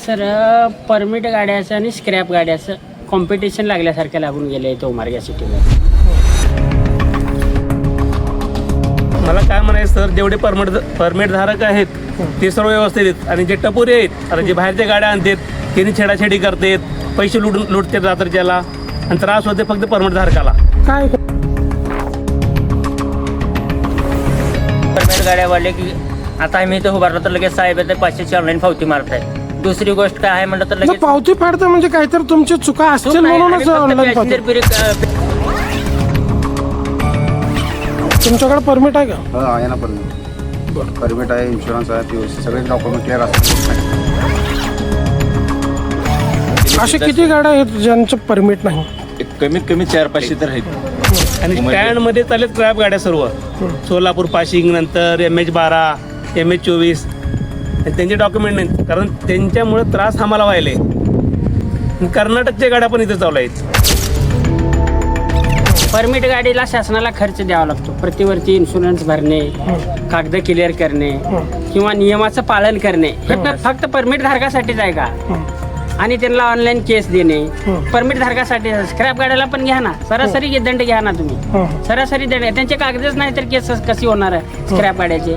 Sir permit गाड्याचं आणि scrap गाड्याचं competition लागल्यासारखं लागून गेलं आहे तो मार्ग सिटीमध्ये. मला काय म्हणायचं सर, जेवढे परमिट धारक आहेत ते सर्व व्यवस्थित आहेत आणि जे टपोरी आहेत आणि जे बाहेरच्या गाड्या आणतात त्यांनी छेडाछेडी करतात, पैसे लुटतात रात्रीच्याला आणि त्रास होते फक्त परमिट धारकाला. काय परमिट गाड्यावाले की आता आम्ही इथं उभारलो तर लगेच साहेब येते 500ची ऑनलाईन पावती मारताय. दुसरी गोष्ट काय आहे म्हणलं तर ना, लगेच पावती फाडतं म्हणजे काहीतरी तुमची चुका असतील म्हणूनच ऑनलाईन पावती. तुमच्याकडे परमिट आहे का? हो आहे ना परमिट. परमिट आहे, इन्शुरन्स आहे, पीओसी सगळे डॉक्युमेंट क्लिअर असतात. असे किती गाड्या आहेत ज्यांचं परमिट नाही? कमीत कमी 400-500 तर आहेत. आणि स्टँडमध्ये चालेल स्क्रॅप गाड्या सर्व, सोलापूर पाशिंग, नंतर MH12, MH24 त्यांचे डॉक्युमेंट नाहीत. कारण त्यांच्यामुळे त्रास आम्हाला व्हायले. कर्नाटकच्या गाड्या पण इथे चालू आहेत. परमिट गाडीला शासनाला खर्च द्यावा लागतो, प्रतिवर्षी इन्शुरन्स भरणे, कागद क्लिअर करणे किंवा नियमाचं पालन करणे हे फक्त परमिट धारकासाठीच आहे का? आणि त्यांना ऑनलाईन केस देणे परमिट धारकासाठी. स्क्रॅप गाड्याला पण घ्या ना, सरासरी दंड घ्या ना तुम्ही, सरासरी दंड. त्यांचे कागदच नाही तर केस कशी होणार आहे स्क्रॅप गाड्याचे?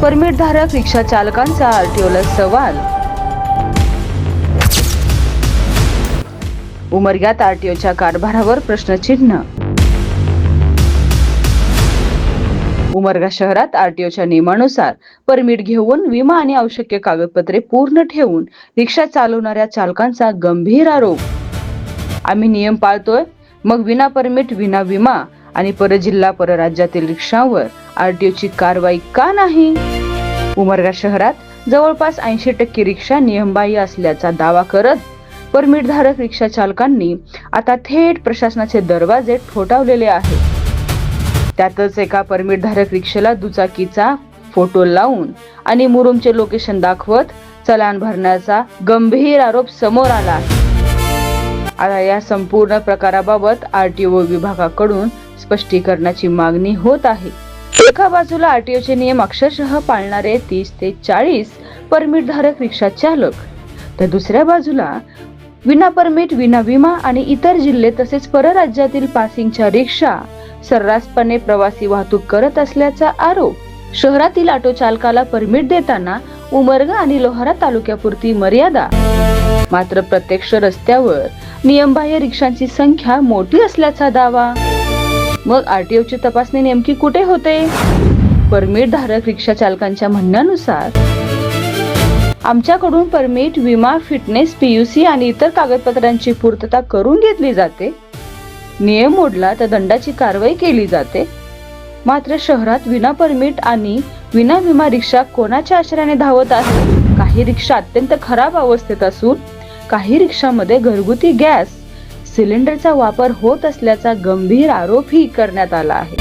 परमिटधारक रिक्षा चालकांचा आरटीओला सवाल. उमरग्यात आरटीओच्या कारभारावर प्रश्नचिन्ह. उमरगा शहरात आरटीओच्या नियमानुसार परमिट घेऊन विमा आणि आवश्यक कागदपत्रे पूर्ण ठेवून रिक्षा चालवणाऱ्या चालकांचा गंभीर आरोप. आम्ही नियम पाळतोय, मग विना परमिट, विना विमा आणि परजिल्हा परराज्यातील रिक्षांवर आरटीओची कारवाई का नाही? उमरगा शहरात जवळपास 80% रिक्षा नियमबाह्य असल्याचा दावा करत परमिटधारक रिक्षा चालकांनी आता थेट प्रशासनाचे दरवाजे ठोठावलेले आहेत. त्यातच एका परमिटधारक रिक्षेला दुचाकीचा फोटो लावून आणि मुरुमचे लोकेशन दाखवत चलान भरण्याचा गंभीर आरोप समोर आला आहे. आता या संपूर्ण प्रकाराबाबत आरटीओ विभागाकडून स्पष्टीकरणाची मागणी होत आहे. एका बाजूला आरटीओचे नियम अक्षरशः पाळणारे 30 ते 40 परमिटधारक रिक्षा चालक, तर दुसऱ्या बाजूला विना परमिट, विना विमा आणि इतर जिल्हे तसेच परराज्यातील पासिंगच्या रिक्षा सर्रासपणे प्रवासी वाहतूक करत असल्याचा आरोप. शहरातील ऑटो चालकाला परमिट देताना उमरगा आणि लोहारा तालुक्यापुरती मर्यादा, मात्र प्रत्यक्ष रस्त्यावर नियमबाह्य रिक्षांची संख्या मोठी असल्याचा दावा. मग आरटीओची तपासणी नेमकी कुठे होते? परमिट धारक रिक्षा चालकांच्या म्हणण्यानुसार आमच्याकडून परमिट, विमा, फिटनेस, पीयूसी आणि इतर कागदपत्रांची पूर्तता करून घेतली जाते. नियम मोडला तर दंडाची कारवाई केली जाते. मात्र शहरात विना परमिट आणि विना विमा रिक्षा कोणाच्या आश्रयाने धावत आहे? काही रिक्षा अत्यंत खराब अवस्थेत असून काही रिक्षामध्ये घरगुती गॅस सिलेंडरचा वापर होत असल्याचा गंभीर आरोपही करण्यात आला आहे.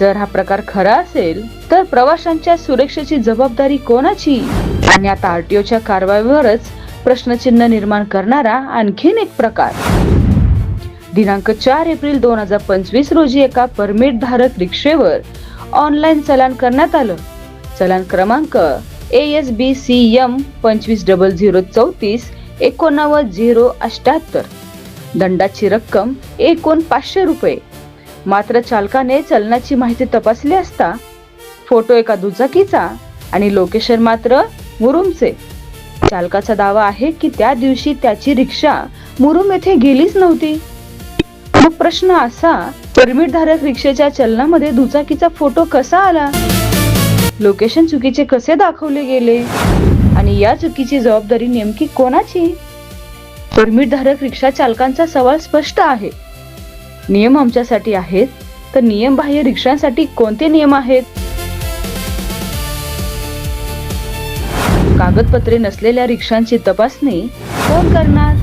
जर हा प्रकार खरा असेल तर प्रवाशांच्या सुरक्षेची जबाबदारी कोणाची? आणि आता आरटीओच्या कारवाईवरच प्रश्नचिन्ह निर्माण करणारा आणखीन एक प्रकार. दिनांक 4 एप्रिल 2025 रोजी एका परमिट धारक रिक्षेवर ऑनलाईन चलान करण्यात आलं. चलान क्रमांक ASBCM 250034 89078. दंडाची रक्कम एकूण 500 रुपये. मात्र चालकाने चलनाची माहिती तपासली असता फोटो एका दुचाकीचा आणि लोकेशन मात्र मुरुमचे. चालकाचा दावा आहे की त्या दिवशी त्याची रिक्षा मुरुम येथे गेलीच नव्हती. मग प्रश्न असा, परमिट धारक रिक्षेच्या चलनामध्ये दुचाकीचा फोटो कसा आला? लोकेशन चुकीचे कसे दाखवले गेले? आणि या चुकीची जबाबदारी नेमकी कोणाची? परमिट धारक रिक्षा चालकांचा सवाल स्पष्ट आहे. नियम आमच्यासाठी आहेत, तर नियम बाह्य रिक्षांसाठी कोणते नियम आहेत? कागदपत्रे नसलेल्या रिक्षांची तपासणी कोण करणार?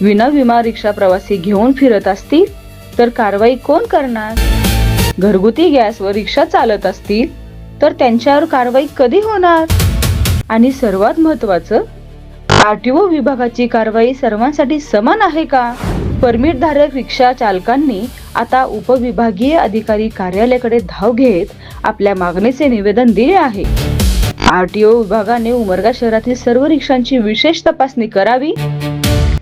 विना विमा रिक्षा प्रवासी घेऊन फिरत असतील तर कारवाई कोण करणार? घरगुती गॅसवर रिक्षा चालत असतील तर त्यांच्यावर कारवाई कधी होणार? आणि सर्वात महत्त्वाचं, आरटीओ विभागाची कारवाई सर्वांसाठी समान आहे का? परमिटधारक रिक्षा चालकांनी आता उपविभागीय अधिकारी कार्यालयाकडे धाव घेत आपल्या मागणीचे निवेदन दिले आहे. आरटीओ विभागाने उमरगा शहरातील सर्व रिक्षांची विशेष तपासणी करावी,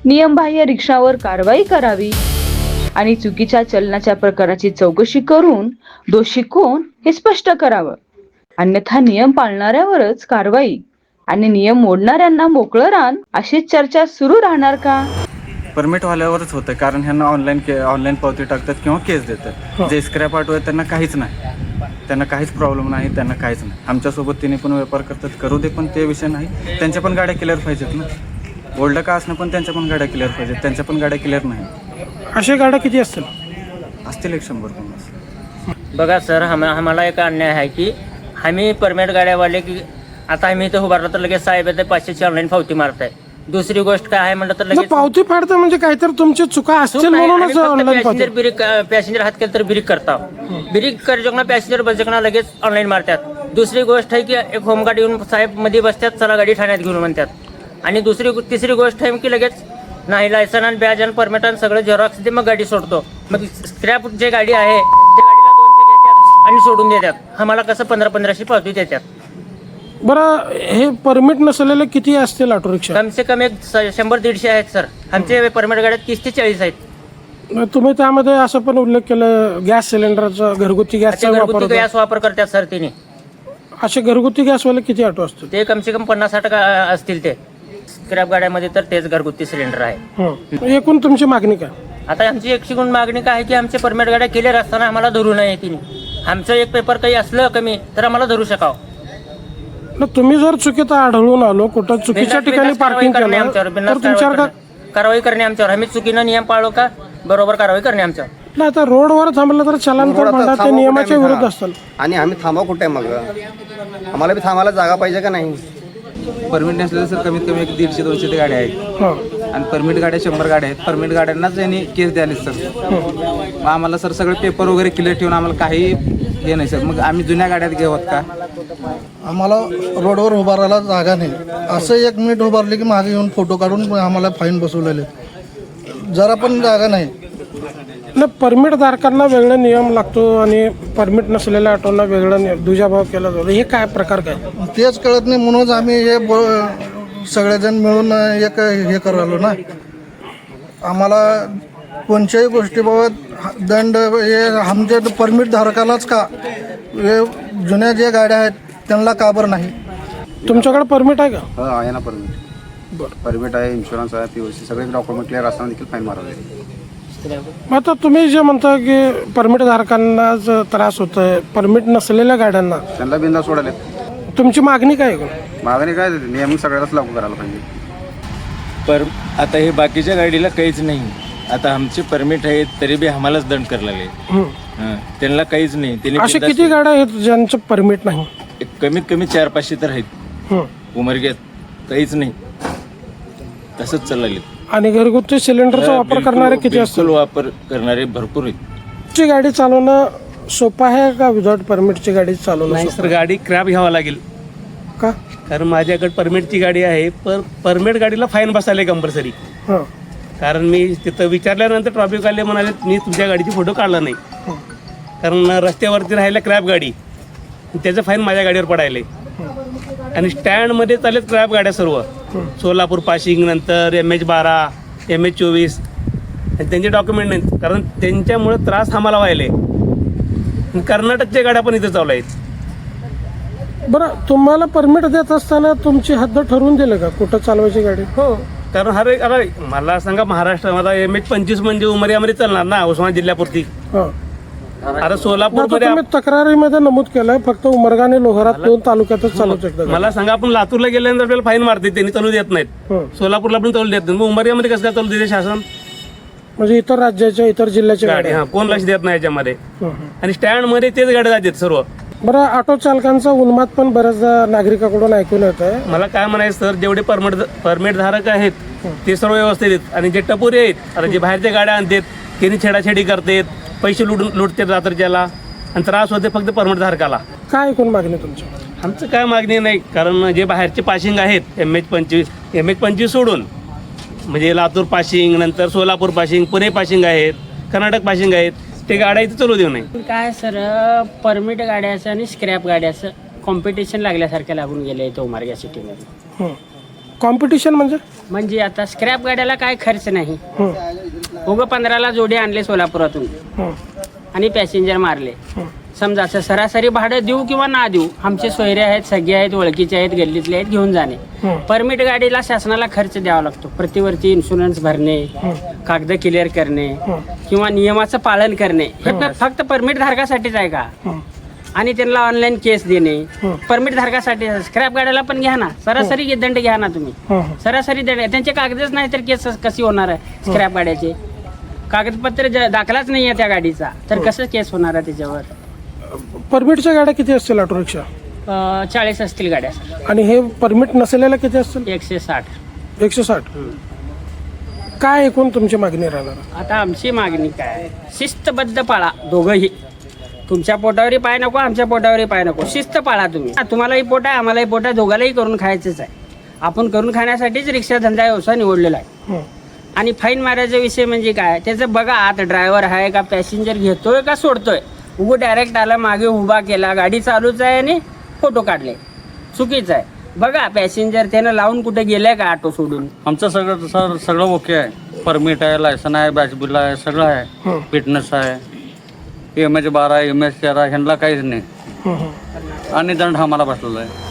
नियमबाह्य रिक्षावर कारवाई करावी आणि चुकीच्या चलनाच्या प्रकाराची चौकशी करून दोषी कोण हे स्पष्ट करावं. अन्यथा नियम पाळणाऱ्यावरच कारवाई आणि नियम मोडणाऱ्यांना मोकळं रान अशी चर्चा सुरू राहणार का? परमिटवाल्यावरच होतं, कारण ह्यांना ऑनलाईन पावती टाकतात किंवा केस देतात. जे स्क्रॅप ऑटो आहे त्यांना काहीच नाही, त्यांना काहीच प्रॉब्लेम नाही, त्यांना काहीच नाही. आमच्यासोबत तिने पण व्यापार करतात, करू दे, पण ते विषय नाही. त्यांच्या पण गाड्या क्लिअर पाहिजेत ना. ओल्ड का असणं पण त्यांच्या पण गाड्या क्लिअर पाहिजेत, त्यांच्या पण गाड्या क्लिअर नाही. अशा गाड्या किती असतील? असतील 100-150. बघा सर, आम्हाला एक अन्याय आहे की आम्ही परमिट गाड्यावाले की आता आम्ही इथं उभारलो तर लगेच साहेब येते 500ची ऑनलाईन पावती मारताय. दुसरी गोष्ट काय आहे म्हणलं तर ना लगेच पावती फाडतं म्हणजे काहीतरी तुमची चुका असतील म्हणूनच ऑनलाईन पावती. पॅसेंजर हात केलं तर ब्रेक करता, ब्रेक करजोगना पॅसेंजर बसजोगना लगेच ऑनलाईन मारतात. दुसरी गोष्ट आहे की एक होमगार्ड येऊन साहेब मध्ये बसतात, चला गाडी ठाण्यात घेऊन म्हणतात. आणि तिसरी गोष्ट आहे की लगेच नाही लायसन आणि बॅज आणि परमिट आणि सगळं झेरॉक्स दे, मग गाडी सोडतो. मग स्क्रॅप जे गाडी आहे त्या गाडीला 200 घेतात आणि सोडून देतात. आम्हाला कसं 1500 पावती देतात. बरं, हे परमिट नसलेले किती असतील ऑटो रिक्षा? कम से कम एक 100-150 आहेत सर. आमचे परमिट गाड्यात 30 ते 40 आहेत. तुम्ही त्यामध्ये असं पण उल्लेख केलं गॅस सिलेंडरचा, घरगुती गॅसचा वापर घरगुती होतो. गॅस वापर करतात सर. तिने असे घरगुती गॅसवाले किती ऑटो असतील? ते कम से कम 50-60 असतील. ते स्क्रॅप गाड्यामध्ये तर तेच घरगुती सिलेंडर आहे. एकूण तुमची मागणी काय? आता आमची एक शिकून मागणी काय आहे की आमचे परमिट गाड्या क्लिअर असताना आम्हाला धरू नये. तिने आमचं एक पेपर काही असलं कमी तर आम्हाला धरू शकावं. तुम्ही जर चुकीत आढळून आलो, कुठं चुकीच्या ठिकाणी पार्किंग केलं तर तुमच्यावर का कारवाई करणे आमच्यावर. आम्ही चुकीनं नियम पाळलो का बरोबर कारवाई करणे आमच्यावर. नाही, आता रोडवर थांबलं तर चलन तर म्हणतात ते नियमाच्या विरुद्ध असतात. आणि आम्ही थांबा कुठे मग? आम्हाला बी थांबायला जागा पाहिजे का नाही? परमिट नसलेलं सर कमीत कमी 150-200 गाड्या आहेत आणि परमिट गाड्या 100 गाड्या आहेत. परमिट गाड्यांनाच यांनी केस द्याले सर. मग आम्हाला सर सगळे पेपर वगैरे क्लिअर ठेवून आम्हाला काही हे नाही सर. मग आम्ही जुन्या गाड्यात घेऊत का? आम्हाला रोडवर उभारायला जागा नाही. असं 1 मिनिट उभारले की मागे येऊन फोटो काढून आम्हाला फाईन बसवलेले. जरा पण जागा नाही. परमिट धारकांना वेगळा नियम लागतो आणि परमिट नसलेल्या ऑटोला वेगळा दुजाभाव केला जातो. हे काय प्रकार काय? तेच कळत नाही, म्हणूनच आम्ही हे सगळेजण मिळून एक हे करालो ना. आम्हाला कोणत्याही गोष्टीबाबत दंड हे आमच्या परमिट धारकालाच का, हे जुन्या जे गाड्या आहेत त्यांना का बरं नाही? तुमच्याकडे परमिट आहे का? हो, आहे ना परमिट. परमिट आहे, इन्शुरन्स आहे, POC सगळे डॉक्युमेंट क्लिअर असताना देखील फाईन मारावे. आता तुम्ही जे म्हणता की परमिट धारकांनाच त्रास होतोय, परमिट नसलेल्या गाड्यांना त्यांना बिंदा सोडाले. तुमची मागणी काय आहे? मागणी काय? नियम सगळ्यालाच लागू करायला पाहिजे. आता हे बाकीच्या गाडीला काहीच नाही. आता आमचे परमिट आहेत तरी बी आम्हालाच दंड करायला लागले. त्यांना काहीच नाही. अशा किती गाड्या आहेत ज्यांचं परमिट नाही? कमीत कमी 400-500 तर आहेत उमरग्यात. काहीच नाही, तसंच चालले. आणि घरगुती सिलेंडरचा वापर करणारे किती असतील? वापर करणारे भरपूर आहेत. ची गाडी चालवणं सोपं आहे का विदाउट परमिटची गाडी चालवणं? नाही सर, गाडी क्रॅप घ्यावा लागेल. का? कारण माझ्याकडे परमिटची गाडी आहे, पण परमिट गाडीला फाईन बसायला कंपल्सरी. कारण मी तिथं विचारल्यानंतर ट्रॉफिक आले म्हणाले मी तुमच्या गाडीची फोटो काढला नाही. कारण रस्त्यावरती राहायला क्रॅप गाडी, त्याचं फाईन माझ्या गाडीवर पडायला. आणि स्टँडमध्ये चालेल क्रॅप गाड्या सर्व. सोलापूर पाशिंग, नंतर MH12, MH24 त्यांचे डॉक्युमेंट नाहीत. कारण त्यांच्यामुळे त्रास आम्हाला व्हायला. कर्नाटकच्या गाड्या पण इथे चालू आहेत. बरं, तुम्हाला परमिट देत असताना तुमची हद्द ठरवून दिलं का कुठं चालवायची गाडी? हो, कारण अरे मला सांगा, महाराष्ट्रामध्ये MH25 म्हणजे उमरियामध्ये चालणार ना, उस्मानाबाद जिल्ह्यापुरती. आता सोलापूरमध्ये तुम्ही तक्रारीमध्ये नमूद केलंय फक्त उमरगा आणि लोहारा 2 तालुक्यातच चालू शकतात. मला सांगा, आपण लातूरला गेल्यानंतर आपल्याला फाईन मारते, त्यांनी चालू देत नाहीत. सोलापूरला पण चालू देत नाही. मग उमरियामध्ये कसं काय चालू देते शासन? म्हणजे इतर राज्याच्या, इतर जिल्ह्याच्या गाडी कोण लक्ष देत नाही याच्यामध्ये. आणि स्टँडमध्ये तेच गाड्या जातात सर्व. बरं, ऑटो चालकांचा उन्माद पण बऱ्याचदा नागरिकांकडून ऐकून येत आहे. मला काय म्हणायचं सर, जेवढे परमिट धारक आहेत ते सर्व व्यवस्थित आहेत. आणि जे टपोरी आहेत, आता जे बाहेरच्या गाड्या आणतात त्यांनी छेडाछेडी करतात, पैसे लुटतात रात्रीच्याला, आणि त्रास होते फक्त परमिट धारकाला. काय ऐकून मागणी तुमची? आमचं काय मागणी नाही. कारण जे बाहेरचे पाशिंग आहेत MH25 सोडून म्हणजे लातूर पाशिंग, नंतर सोलापूर पाशिंग, पुणे पाशिंग आहेत, कर्नाटक पाशिंग आहेत, ते गाड्या इथे चालू देऊ नये. काय सर, परमिट गाड्याचं आणि स्क्रॅप गाड्याचं कॉम्पिटिशन लागल्यासारखं लागून गेलं इथं उमरगा सिटीमध्ये. कॉम्पिटिशन म्हणजे आता स्क्रॅप गाड्याला काय खर्च नाही, उगं 15ला जोडी आणले सोलापुरातून आणि पॅसेंजर मारले. समजा असं सरासरी भाडं देऊ किंवा ना देऊ, आमचे सोयरे आहेत, सगळे आहेत, ओळखीचे आहेत, गल्लीतले आहेत, घेऊन जाणे. परमिट गाडीला शासनाला खर्च द्यावा लागतो. प्रतिवर्षी इन्शुरन्स भरणे, कागद क्लिअर करणे किंवा नियमाचं पालन करणे हे फक्त परमिट धारकासाठीच आहे का? आणि त्यांना ऑनलाईन केस देणे परमिट धारकासाठी. स्क्रॅप गाड्याला पण घ्या ना, सरासरी दंड घ्या ना तुम्ही, सरासरी दंड. त्यांचे कागदच नाही तर केस कशी होणार आहे? स्क्रॅप गाड्याचे कागदपत्र दाखलाच नाही आहे त्या गाडीचा, तर कसं केस होणार आहे त्याच्यावर? परमिटच्या गाड्या किती असतील ऑटो रिक्षा? 40 असतील गाड्या. आणि हे परमिट नसलेल्या किती असतील? 160. 160. काय एकूण तुमची मागणी राहणार? आता आमची मागणी काय, शिस्तबद्ध पाळा दोघंही. तुमच्या पोटावरही पाय नको, आमच्या पोटावरही पाय नको, शिस्त पाळा तुम्ही. तुम्हालाही पोट आहे, आम्हालाही पोट आहे, दोघालाही करून खायचंच आहे. आपण करून खाण्यासाठीच रिक्षा धंदा व्यवसाय निवडलेला आहे. आणि फाईन मारायचा विषय म्हणजे काय, त्याचं बघा, आत ड्रायव्हर आहे का, पॅसेंजर घेतोय का सोडतोय. उगं डायरेक्ट आला, मागे उभा केला, गाडी चालूच आहे आणि फोटो काढले, चुकीचं आहे. बघा पॅसेंजर त्यानं लावून कुठे गेलाय का ऑटो सोडून. आमचं सगळं ओके आहे. परमिट आहे, लायसन आहे, बॅच बिल आहे, सगळं आहे. फिटनेस आहे, MS 12, MS 13 ह्यांना काहीच नाही. आणि दंड आम्हाला बसलेला आहे.